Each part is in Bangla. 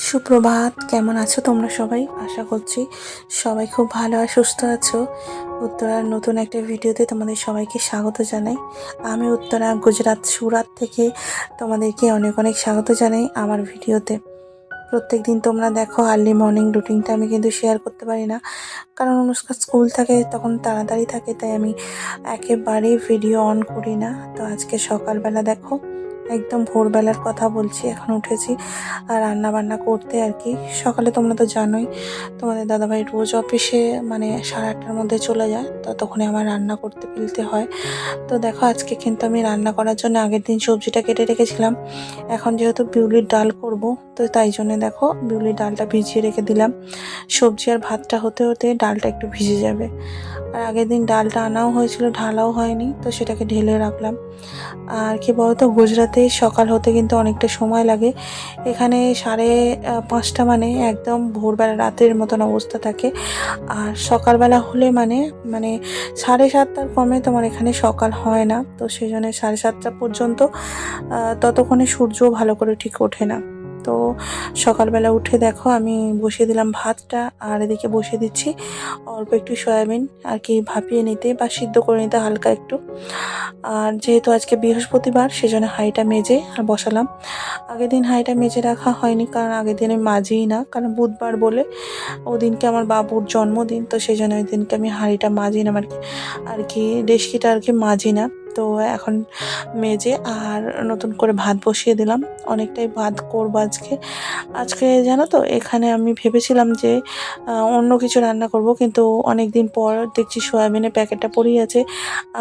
সুপ্রভাত, কেমন আছো তোমরা সবাই? আশা করছি সবাই খুব ভালো আর সুস্থ আছো। উত্তরার নতুন একটা ভিডিওতে তোমাদের সবাইকে স্বাগত জানাই। আমি উত্তরা, গুজরাট সুরাত থেকে তোমাদেরকে অনেক অনেক স্বাগত জানাই আমার ভিডিওতে। প্রত্যেক দিন তোমরা দেখো আর্লি মর্নিং রুটিনটা আমি কিন্তু শেয়ার করতে পারি না, কারণ অনুষ্কা স্কুল থাকে, তখন তাড়াতাড়ি থাকে, তাই আমি একেবারেই ভিডিও অন করি না। তো আজকে সকালবেলা দেখো, একদম ভোরবেলার কথা বলছি, এখন উঠেছি আর রান্না বান্না করতে আর কি। সকালে তোমরা তো জানোই, তোমাদের দাদাভাই রোজ অফিসে মানে 8:30টার মধ্যে চলে যায়, ততক্ষণে আমার রান্না করতে ফেলতে হয়। তো দেখো আজকে কিন্তু আমি রান্না করার জন্য আগের দিন সবজিটা কেটে রেখেছিলাম। এখন যেহেতু বিউলির ডাল করব, তো তাই জন্য দেখো বিউলির ডালটা ভিজিয়ে রেখে দিলাম। সবজি আর ভাতটা হতে হতে ডালটা একটু ভিজে যাবে। আর আগের দিন ডালটা আনাও হয়েছিল, ঢালাও হয়নি, তো সেটাকে ঢেলে রাখলাম। আর কি বলতো, গুজরাতে সকাল হতে কিন্তু অনেকটা সময় লাগে। এখানে 5:30 মানে একদম ভোরবেলা রাতের মতন অবস্থা থাকে। আর সকালবেলা হলে মানে মানে 7:30টার কমে তোমার এখানে সকাল হয় না। তো সেই জন্য 7:30টা পর্যন্ত ততক্ষণে সূর্য ভালো করে ঠিক ওঠে না। তো সকালবেলা উঠে দেখো আমি বসিয়ে দিলাম ভাতটা, আর এদিকে বসিয়ে দিচ্ছি অল্প একটু সয়াবিন আর কি ভাপিয়ে নিতে বা সিদ্ধ করে নিতে হালকা একটু। আর যেহেতু আজকে বৃহস্পতিবার, সেজন্য হাঁড়িটা মেজে আর বসালাম। আগের দিন হাঁড়িটা মেজে রাখা হয়নি, কারণ আগের দিন আমি মাজিই না, কারণ বুধবার বলে ওদিনকে আমার বাবুর জন্মদিন, তো সেই জন্য ওই দিনকে আমি হাঁড়িটা মাজি না আর কি ডেস্কিটা আর কি মাজি না। তো এখন মেজে আর নতুন করে ভাত বসিয়ে দিলাম। অনেকটাই ভাত করবো আজকে। আজকে জানো তো, এখানে আমি ভেবেছিলাম যে অন্য কিছু রান্না করব, কিন্তু অনেক দিন পর দেখছি সয়াবিনের প্যাকেটটা পড়েই আছে,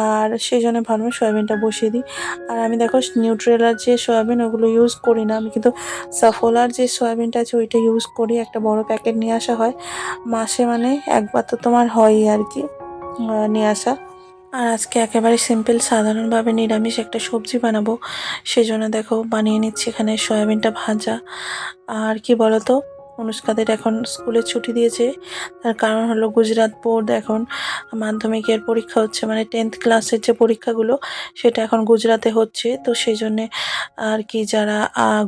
আর সেই জন্য ভাবলাম সয়াবিনটা বসিয়ে দিই। আর আমি দেখো নিউট্রেলার যে সয়াবিন ওগুলো ইউজ করি না, আমি কিন্তু সাফোলার যে সয়াবিনটা আছে ওইটা ইউজ করি। একটা বড় প্যাকেট নিয়ে আসা হয় মাসে, মানে একবার তো তোমার হয়ই আর কি নিয়ে আসা। আর আজকে একেবারে সিম্পল সাধারণভাবে নিরামিষ একটা সবজি বানাবো, সেজন্য দেখো বানিয়ে নিচ্ছি এখানে সয়াবিনটা ভাজা। আর কি বলতো, অনুষ্কাদের এখন স্কুলে ছুটি দিয়েছে, তার কারণ হলো গুজরাট বোর্ড এখন মাধ্যমিকের পরীক্ষা হচ্ছে, মানে 10th ক্লাসের যে পরীক্ষাগুলো সেটা এখন গুজরাতে হচ্ছে। তো সেই জন্যে আর কি যারা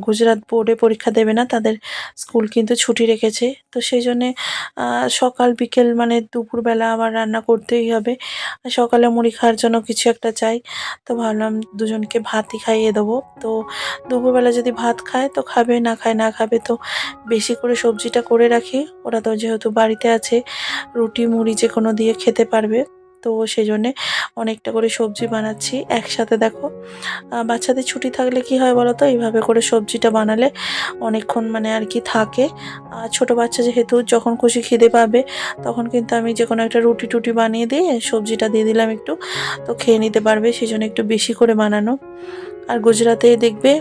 গুজরাট বোর্ডে পরীক্ষা দেবে না তাদের স্কুল কিন্তু ছুটি রেখেছে। তো সেই জন্যে সকাল বিকেল মানে দুপুরবেলা আবার রান্না করতেই হবে। সকালে মুড়ি খাওয়ার জন্য কিছু একটা চাই, তো ভাবলাম দুজনকে ভাতই খাইয়ে দেবো। তো দুপুরবেলা যদি ভাত খায় তো খাবে, না খায় না খাবে, তো বেশি করে সবজিটা করে রাখি। ওরা তো যেহেতু বাড়িতে আছে, রুটি মুড়ি যে কোনো দিয়ে খেতে পারবে। তো সেই জন্যে অনেকটা করে সবজি বানাচ্ছি একসাথে। দেখো বাচ্চাদের ছুটি থাকলে কি হয় বলো তো, এইভাবে করে সবজিটা বানালে অনেকক্ষণ মানে আর কি থাকে। ছোট বাচ্চা যেহেতু, যখন খুশি খিদে পাবে তখন কিন্তু আমি যে কোনো একটা রুটি টুটি বানিয়ে দিয়ে সবজিটা দিয়ে দিলাম একটু, তো খেয়ে নিতে পারবে, সেই জন্য একটু বেশি করে বানানো। আর গুজরাতে দেখবে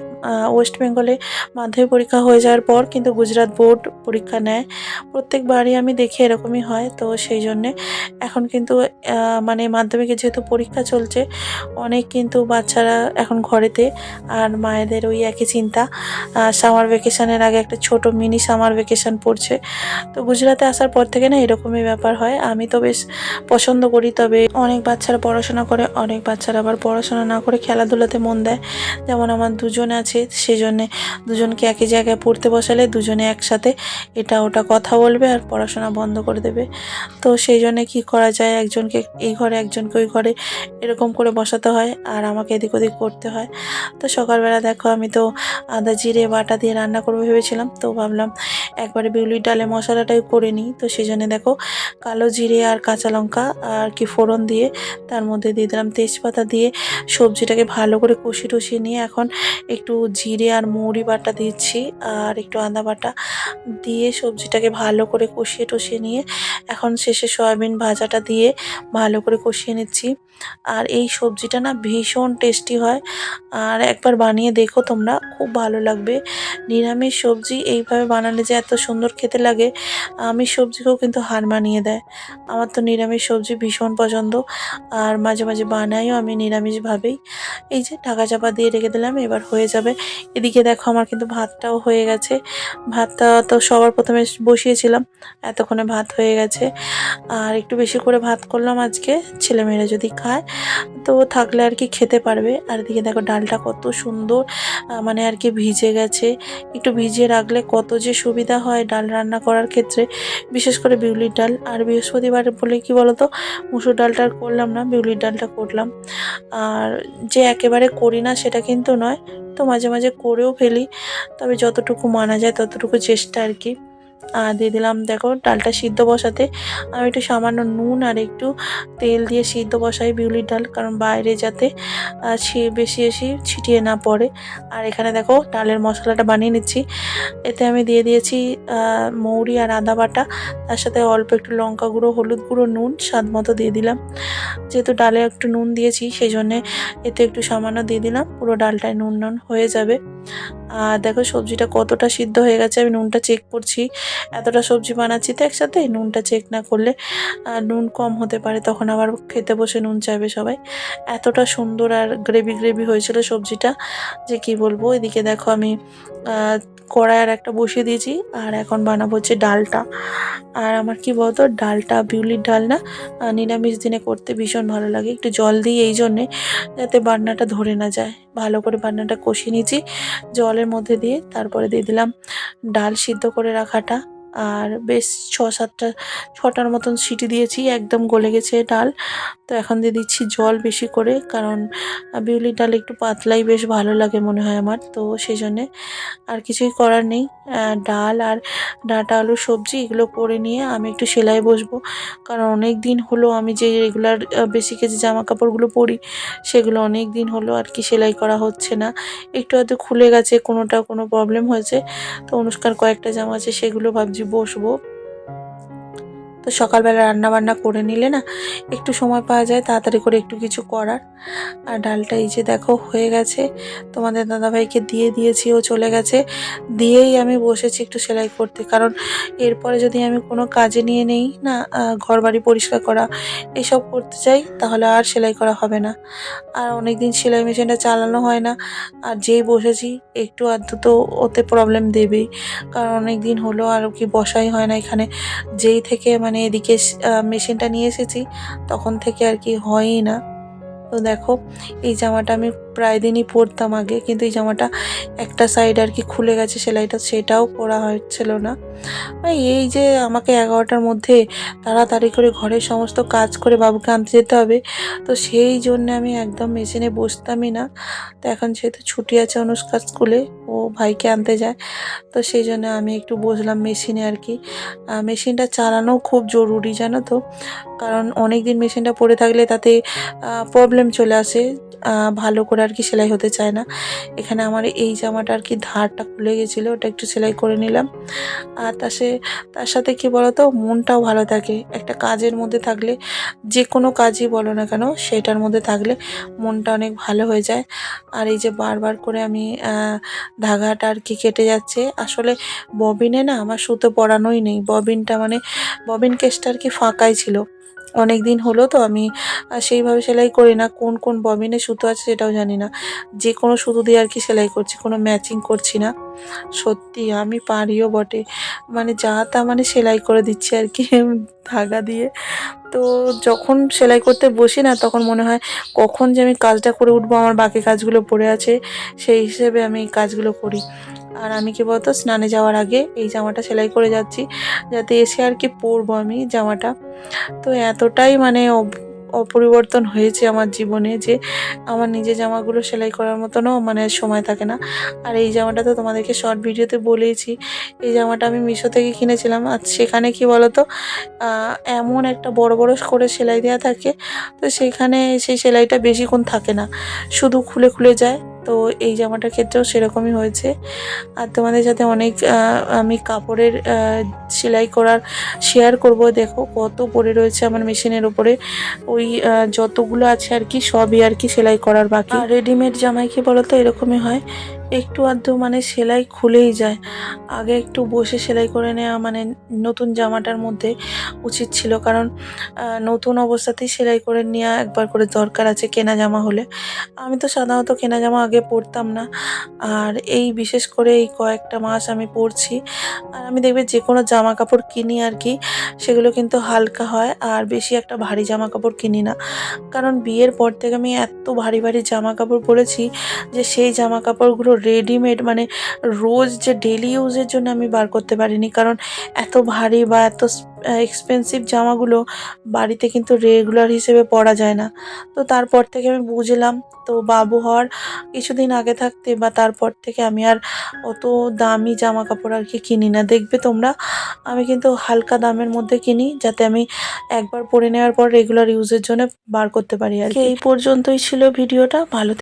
ওয়েস্ট বেঙ্গলে মাধ্যমিক পরীক্ষা হয়ে যাওয়ার পর কিন্তু গুজরাট বোর্ড পরীক্ষা নেয়। প্রত্যেকবারই আমি দেখি এরকমই হয়। তো সেই জন্যে এখন কিন্তু মানে মাধ্যমিকে যেহেতু পরীক্ষা চলছে, অনেক কিন্তু বাচ্চারা এখন ঘরেতে, আর মায়েদের ওই একই চিন্তা, সামার ভ্যাকেশনের আগে একটা ছোট মিনি সামার ভ্যাকেশন পড়ছে। তো গুজরাতে আসার পর থেকে না এরকমই ব্যাপার হয়। আমি তো বেশ পছন্দ করি, তবে অনেক বাচ্চারা পড়াশোনা করে, অনেক বাচ্চারা আবার পড়াশোনা না করে খেলাধুলাতে মন দেয়। যেমন আমার দুজন আছে, সেই জন্যে দুজনকে একই জায়গায় পড়তে বসালে দুজনে একসাথে এটা ওটা কথা বলবে আর পড়াশোনা বন্ধ করে দেবে। তো সেই জন্যে কী করা যায়, একজনকে এই ঘরে একজনকে ওই ঘরে এরকম করে বসাতে হয়, আর আমাকে এদিক ওদিক করতে হয়। তো সকালবেলা দেখো আমি তো আদা জিরে বাটা দিয়ে রান্না করবো ভেবেছিলাম, তো ভাবলাম একবারে বিউলির ডালে মশলাটাই করে নিই। তো সেই জন্য দেখো কালো জিরে আর কাঁচা লঙ্কা আর কি ফোড়ন দিয়ে তার মধ্যে দিয়ে দিলাম তেজপাতা দিয়ে সবজিটাকে ভালো করে কষিয়ে টষিয়ে নিয়ে এখন একটু জিরে আর মৌরি বাটা দিচ্ছি, আর একটু আদা বাটা দিয়ে সবজিটাকে ভালো করে কষিয়ে টষিয়ে নিয়ে এখন শেষে সয়াবিন ভাজাটা দিয়ে ভালো করে কষিয়ে নিচ্ছি। আর এই সবজিটা না ভীষণ টেস্টি হয়, আর একবার বানিয়ে দেখো তোমরা, খুব ভালো লাগবে। নিরামিষ সবজি এইভাবে বানালে যে এত সুন্দর খেতে লাগে, আমিষ সবজিকেও কিন্তু হার মানিয়ে দেয়। আমার তো নিরামিষ সবজি ভীষণ পছন্দ, আর মাঝে মাঝে বানাইও আমি নিরামিষভাবেই। এই যে ঢাকা চাপা চাপা দিয়ে রেখে দিলাম, এবার হয়ে যাবে। এদিকে দেখো আমার কিন্তু ভাতটাও হয়ে গেছে। ভাতটা তো সবার প্রথমে বসিয়েছিলাম, এতক্ষণে ভাত হয়ে গেছে। আর একটু বেশি করে ভাত করলাম আজকে, ছেলেমেয়েরা যদি খায় তো থাকলে আর কি খেতে পারবে। আর এদিকে দেখো ডালটা কত সুন্দর মানে আর কি ভিজে গেছে। একটু ভিজিয়ে রাখলে কত যে সুবিধা হয় ডাল রান্না করার ক্ষেত্রে, বিশেষ করে বিউলির ডাল। আর বৃহস্পতিবার বলে কি বলতো, মুসুর ডালটা আর করলাম না, বিউলির ডালটা করলাম। আর যে একেবারে করি না সেটা কিন্তু নয়, তো মাঝে মাঝে করেও ফেলি, তবে যতটুকু মানা যায় ততটুকু চেষ্টা আর কি। আর দিয়ে দিলাম দেখো ডালটা সিদ্ধ বসাতে আমি একটু সামান্য নুন আর একটু তেল দিয়ে সিদ্ধ বসাই বিউলির ডাল, কারণ বাইরে যাতে বেশি বেশি ছিটিয়ে না পড়ে। আর এখানে দেখো ডালের মশলাটা বানিয়ে নিচ্ছি। এতে আমি দিয়ে দিয়েছি মৌরি আর আদা বাটা, তার সাথে অল্প একটু লঙ্কা গুঁড়ো, হলুদ গুঁড়ো, নুন স্বাদ মতো দিয়ে দিলাম। যেহেতু ডালে একটু নুন দিয়েছি সেই জন্যে এতে একটু সামান্য দিয়ে দিলাম, পুরো ডালটায় নুন নুন হয়ে যাবে। আর দেখো সবজিটা কতটা সিদ্ধ হয়ে গেছে, আমি নুনটা চেক করছি। এতটা সবজি বানাচ্ছি তো একসাথে, নুনটা চেক না করলে নুন কম হতে পারে, তখন আবার খেতে বসে নুন চাইবে সবাই। এতটা সুন্দর আর গ্রেভি গ্রেভি হয়েছিল সবজিটা যে কি বলবো। এদিকে দেখো আমি কড়াই আর একটা বসিয়ে দিয়েছি, আর এখন বানাবো হচ্ছে ডালটা। আর আমার কি বলতো, ডালটা বিউলির ডাল না নিরামিষ দিনে করতে ভীষণ ভালো লাগে। একটু জল দিই এই জন্যে যাতে বান্নাটা ধরে না যায়। ভালো করে বান্নাটা কষিয়ে নিয়েছি জলের মধ্যে দিয়ে, তারপরে দিয়ে দিলাম ডাল সিদ্ধ করে রাখাটা। আর বেশ ছটার মতন সিটি দিয়েছি, একদম গলে গেছে ডাল। তো এখন দিয়ে দিচ্ছি জল বেশি করে, কারণ বিউলির ডাল একটু পাতলাই বেশ ভালো লাগে মনে হয় আমার, তো সেই জন্যে। আর কিছুই করার নেই। ডাল আর ডাঁটা আলু সবজি এগুলো করে নিয়ে আমি একটু সেলাই বসবো, কারণ অনেক দিন হলো আমি যে রেগুলার বেসিকে যে জামা কাপড়গুলো পরি সেগুলো অনেক দিন হলো আর কি সেলাই করা হচ্ছে না। একটু হয়তো খুলে গেছে, কোনোটা কোনো প্রবলেম হয়েছে, তো অনুষ্কার কয়েকটা জামা আছে সেগুলো ভাবছি বসবো। তো সকালবেলা রান্না বান্না করে নিলে না একটু সময় পাওয়া যায় তাড়াতাড়ি করে একটু কিছু করার। আর ডালটা এই যে দেখো হয়ে গেছে, তোমাদের দাদাভাইকে দিয়ে দিয়েছি, ও চলে গেছে। দিয়েই আমি বসেছি একটু সেলাই করতে, কারণ এরপরে যদি আমি কোনো কাজে নিয়ে নেই না, ঘর বাড়ি পরিষ্কার করা এসব করতে চাই, তাহলে আর সেলাই করা হবে না। আর অনেক দিন সেলাই মেশিনটা চালানো হয় না, আর যেই বসেছি একটু আধটু তো ওতে প্রবলেম দেবেই, কারণ অনেক দিন হলো আর কি বসাই হয় না এখানে। যেই থেকে মানে এদিকে মেশিনটা নিয়ে এসেছি তখন থেকে আর কি হয়ই না। তো দেখো এই জামাটা আমি প্রায় দিনই পরতাম আগে, কিন্তু এই জামাটা একটা সাইড আর কি খুলে গেছে সেলাইটা, সেটাও পরা হচ্ছিল না। এই যে আমাকে 11টার মধ্যে তাড়াতাড়ি করে ঘরের সমস্ত কাজ করে বাবুকে আনতে যেতে হবে, তো সেই জন্য আমি একদম মেশিনে বসতামই না। তো এখন যেহেতু ছুটি আছে অনুষ্কার স্কুলে, ও ভাইকে আনতে যায়, তো সেই জন্য আমি একটু বসলাম মেশিনে আর কি। মেশিনটা চালানো খুব জরুরি জানো তো, কারণ অনেক দিন মেশিনটা পড়ে থাকলে তাতে প্রবলেম চলে আসে, ভালো করে আর কি সেলাই হতে চায় না। এখানে আমার এই জামাটা আর কি ধারটা খুলে গেছিলো, ওটা একটু সেলাই করে নিলাম। আর তার সাথে কি বলতো, মনটাও ভালো থাকে। একটা কাজের মধ্যে থাকলে, যে কোনো কাজই বলো না কেন, সেটার মধ্যে থাকলে মনটা অনেক ভালো হয়ে যায়। আর এই যে বারবার করে আমি ধাগাটা আর কি কেটে যাচ্ছে, আসলে ববিনে না আমার সুতো পরানোই নেই, ববিনটা মানে ববিন কেসটা আর কি ফাঁকাই ছিল। অনেক দিন হলো তো আমি সেইভাবে সেলাই করি না, কোন কোন ববিনে সুতো আছে সেটাও জানি না, যে কোনো সুতো দিয়ে আর কি সেলাই করছি, কোনো ম্যাচিং করছি না। সত্যি আমি পারিও বটে, মানে যা তা মানে সেলাই করে দিচ্ছি আর কি ধাগা দিয়ে। তো যখন সেলাই করতে বসি না তখন মনে হয় কখন যে আমি কাজটা করে উঠবো, আমার বাকি কাজগুলো পড়ে আছে, সেই হিসেবে আমি এই কাজগুলো করি। আর আমি কি বলতো, স্নানে যাওয়ার আগে এই জামাটা সেলাই করে যাচ্ছি, যাতে এসে আর কি পরবো আমি জামাটা। তো এতটাই মানে অপরিবর্তন হয়েছে আমার জীবনে যে আমার নিজের জামাগুলো সেলাই করার মতনও মানে সময় থাকে না। আর এই জামাটা তো তোমাদেরকে শর্ট ভিডিওতে বলেইছি, এই জামাটা আমি মিশো থেকে কিনেছিলাম। আর সেখানে কি বলতো, এমন একটা বড় বড় করে সেলাই দেওয়া থাকে, তো সেখানে সেই সেলাইটা বেশিক্ষণ থাকে না, শুধু খুলে খুলে যায়। তো এই জামাটার ক্ষেত্রেও সেরকমই হয়েছে। আর তোমাদের সাথে অনেক আমি কাপড়ের সেলাই করার শেয়ার করব। দেখো কত পড়ে রয়েছে আমার মেশিনের উপরে, ওই যতগুলো আছে আর কি সবই আর কি সেলাই করার বাকি। রেডিমেড জামাই কি বলতো এরকমই হয়, একটু আধটু মানে সেলাই খুলেই যায়। আগে একটু বসে সেলাই করে নেওয়া মানে নতুন জামাটার মধ্যে উচিত ছিল, কারণ নতুন অবস্থাতেই সেলাই করে নেওয়া একবার করে দরকার আছে কেনা জামা হলে। আমি তো সাধারণত কেনা জামা আগে পরতাম না, আর এই বিশেষ করে এই কয়েকটা মাস আমি পরছি। আর আমি দেখবে যে কোনো জামা কাপড় কিনি আর কি, সেগুলো কিন্তু হালকা হয়, আর বেশি একটা ভারী জামা কাপড় কিনি না। কারণ বিয়ের পর থেকে আমি এত ভারী ভারী জামা কাপড় পরেছি যে সেই জামা কাপড়গুলো রেডিমেড মানে রোজ যে ডেলি ইউজের জন্য আমি বার করতে পারিনি, কারণ এত ভারী বা এত এক্সপেন্সিভ জামাগুলো বাড়িতে কিন্তু রেগুলার হিসেবে পরা যায় না। তো তারপর থেকে আমি বুঝলাম, তো বাবু হওয়ার কিছুদিন আগে থাকতে বা তারপর থেকে আমি আর অত দামি জামা কাপড় আর কি কিনি না। দেখবে তোমরা, আমি কিন্তু হালকা দামের মধ্যে কিনি, যাতে আমি একবার পরে নেওয়ার পর রেগুলার ইউজের জন্য বার করতে পারি আর কি। এই পর্যন্তই ছিল ভিডিওটা। ভালো